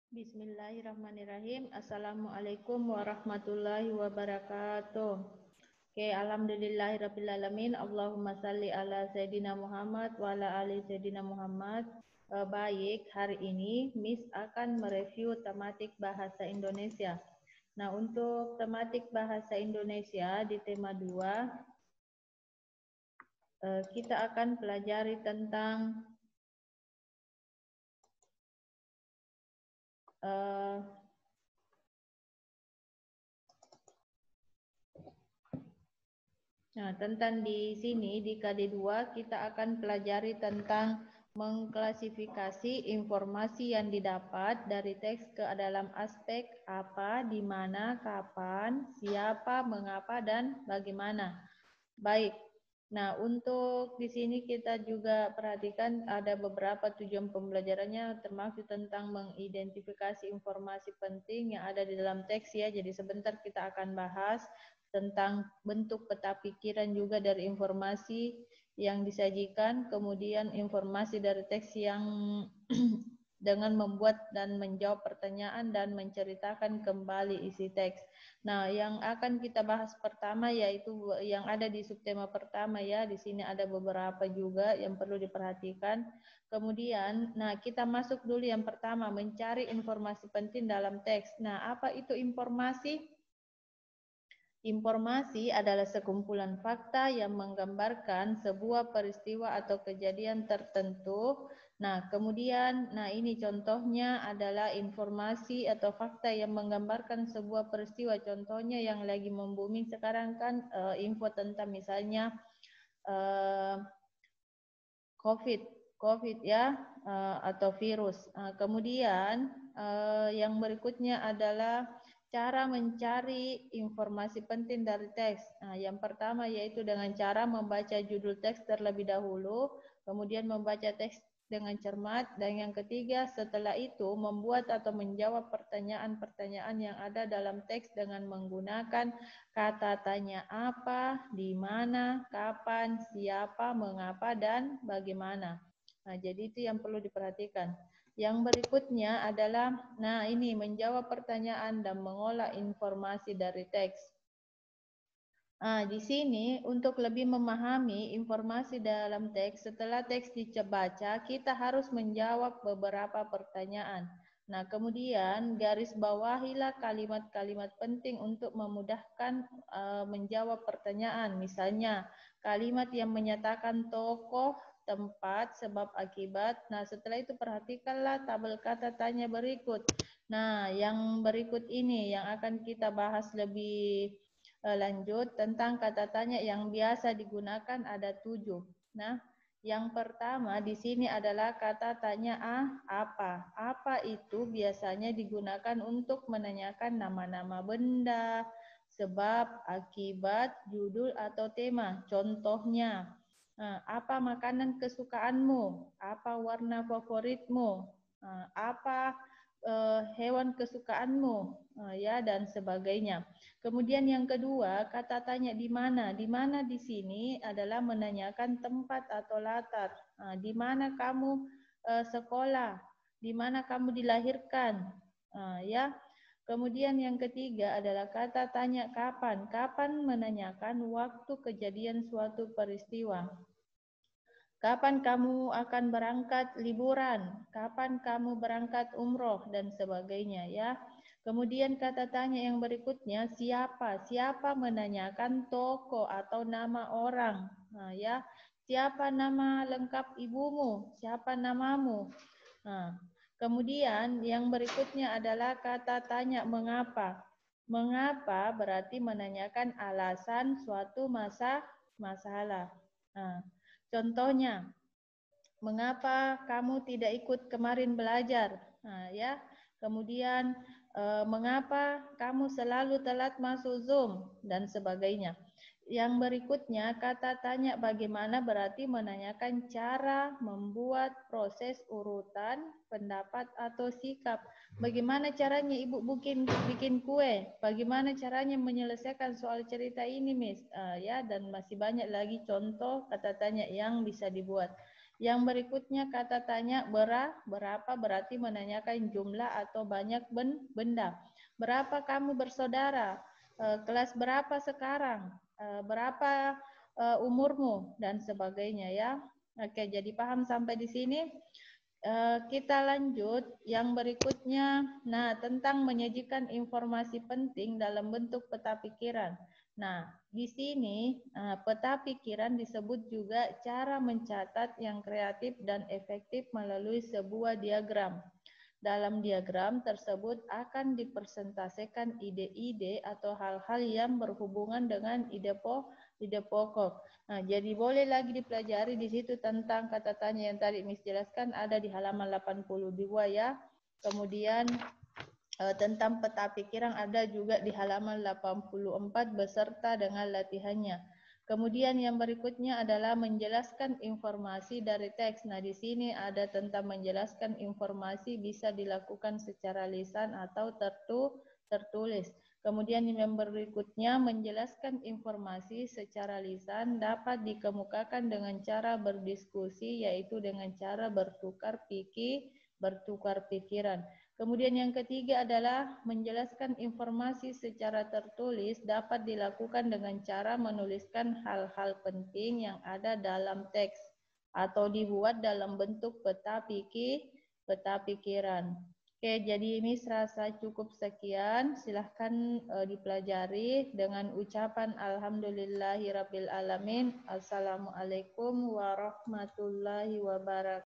Bismillahirrahmanirrahim. Assalamualaikum warahmatullahi wabarakatuh. Oke, alhamdulillahirrabbilalamin. Allahumma salli ala Sayyidina Muhammad wa ala ali Sayyidina Muhammad. Baik, hari ini Miss akan mereview tematik bahasa Indonesia. Nah, untuk tematik bahasa Indonesia di tema 2, kita akan pelajari tentang tentang di sini di KD2 kita akan pelajari tentang mengklasifikasi informasi yang didapat dari teks ke dalam aspek apa, di mana, kapan, siapa, mengapa, dan bagaimana. Baik. Nah, untuk di sini kita juga perhatikan ada beberapa tujuan pembelajarannya termasuk tentang mengidentifikasi informasi penting yang ada di dalam teks ya. Jadi sebentar kita akan bahas tentang bentuk peta pikiran juga dari informasi yang disajikan, kemudian informasi dari teks yang dengan membuat dan menjawab pertanyaan dan menceritakan kembali isi teks. Nah, yang akan kita bahas pertama yaitu yang ada di subtema pertama ya. Di sini ada beberapa juga yang perlu diperhatikan. Kemudian, nah kita masuk dulu yang pertama, mencari informasi penting dalam teks. Nah, apa itu informasi? Informasi adalah sekumpulan fakta yang menggambarkan sebuah peristiwa atau kejadian tertentu. Nah, kemudian, ini contohnya adalah informasi atau fakta yang menggambarkan sebuah peristiwa. Contohnya yang lagi membuming sekarang kan info tentang misalnya COVID ya, atau virus. Kemudian yang berikutnya adalah cara mencari informasi penting dari teks. Yang pertama yaitu dengan cara membaca judul teks terlebih dahulu, kemudian membaca teks dengan cermat, dan yang ketiga setelah itu membuat atau menjawab pertanyaan-pertanyaan yang ada dalam teks dengan menggunakan kata tanya apa, di mana, kapan, siapa, mengapa, dan bagaimana. Nah, jadi itu yang perlu diperhatikan. Yang berikutnya adalah, ini menjawab pertanyaan dan mengolah informasi dari teks. Di sini untuk lebih memahami informasi dalam teks, setelah teks dibaca, kita harus menjawab beberapa pertanyaan. Nah, kemudian garis bawahilah kalimat-kalimat penting untuk memudahkan menjawab pertanyaan. Misalnya, kalimat yang menyatakan tokoh, tempat, sebab, akibat. Nah, setelah itu perhatikanlah tabel kata tanya berikut. Nah, yang berikut ini yang akan kita bahas lebih lanjut tentang kata tanya yang biasa digunakan ada 7. Nah, yang pertama di sini adalah kata tanya apa. Apa itu biasanya digunakan untuk menanyakan nama-nama benda, sebab, akibat, judul atau tema. Contohnya, apa makanan kesukaanmu? Apa warna favoritmu? Apa hewan kesukaanmu? Ya, dan sebagainya. Kemudian yang kedua, kata tanya di mana. Di mana di sini adalah menanyakan tempat atau latar. Di mana kamu sekolah? Di mana kamu dilahirkan? Ya. Kemudian yang ketiga adalah kata tanya kapan. Kapan menanyakan waktu kejadian suatu peristiwa. Kapan kamu akan berangkat liburan? Kapan kamu berangkat umroh? Dan sebagainya ya. Kemudian kata tanya yang berikutnya, siapa? Siapa menanyakan tokoh atau nama orang. Ya. Siapa nama lengkap ibumu? Siapa namamu? Kemudian yang berikutnya adalah kata tanya mengapa. Mengapa berarti menanyakan alasan suatu masalah. Contohnya, mengapa kamu tidak ikut kemarin belajar? Ya. Kemudian mengapa kamu selalu telat masuk Zoom dan sebagainya. Yang berikutnya kata tanya bagaimana berarti menanyakan cara membuat proses urutan pendapat atau sikap. Bagaimana caranya Ibu bikin kue? Bagaimana caranya menyelesaikan soal cerita ini, Miss? Ya, dan masih banyak lagi contoh kata tanya yang bisa dibuat. Yang berikutnya kata tanya berapa berarti menanyakan jumlah atau banyak benda. Berapa kamu bersaudara? Kelas berapa sekarang? Berapa umurmu? Dan sebagainya ya. Oke, jadi paham sampai di sini? Kita lanjut yang berikutnya. Nah, tentang menyajikan informasi penting dalam bentuk peta pikiran. Nah, di sini peta pikiran disebut juga cara mencatat yang kreatif dan efektif melalui sebuah diagram. Dalam diagram tersebut akan dipresentasikan ide-ide atau hal-hal yang berhubungan dengan ide pokok. Nah, jadi boleh lagi dipelajari di situ tentang kata tanya yang tadi Miss jelaskan ada di halaman 82 ya. Kemudian tentang peta pikiran ada juga di halaman 84 beserta dengan latihannya. Kemudian yang berikutnya adalah menjelaskan informasi dari teks. Nah, di sini ada tentang menjelaskan informasi bisa dilakukan secara lisan atau tertulis. Kemudian yang berikutnya menjelaskan informasi secara lisan dapat dikemukakan dengan cara berdiskusi, yaitu dengan cara bertukar pikiran. Kemudian yang ketiga adalah menjelaskan informasi secara tertulis dapat dilakukan dengan cara menuliskan hal-hal penting yang ada dalam teks atau dibuat dalam bentuk peta pikiran. Oke, jadi ini serasa cukup sekian. Silahkan dipelajari dengan ucapan Alhamdulillahirabbil alamin. Assalamualaikum warahmatullahi wabarakatuh.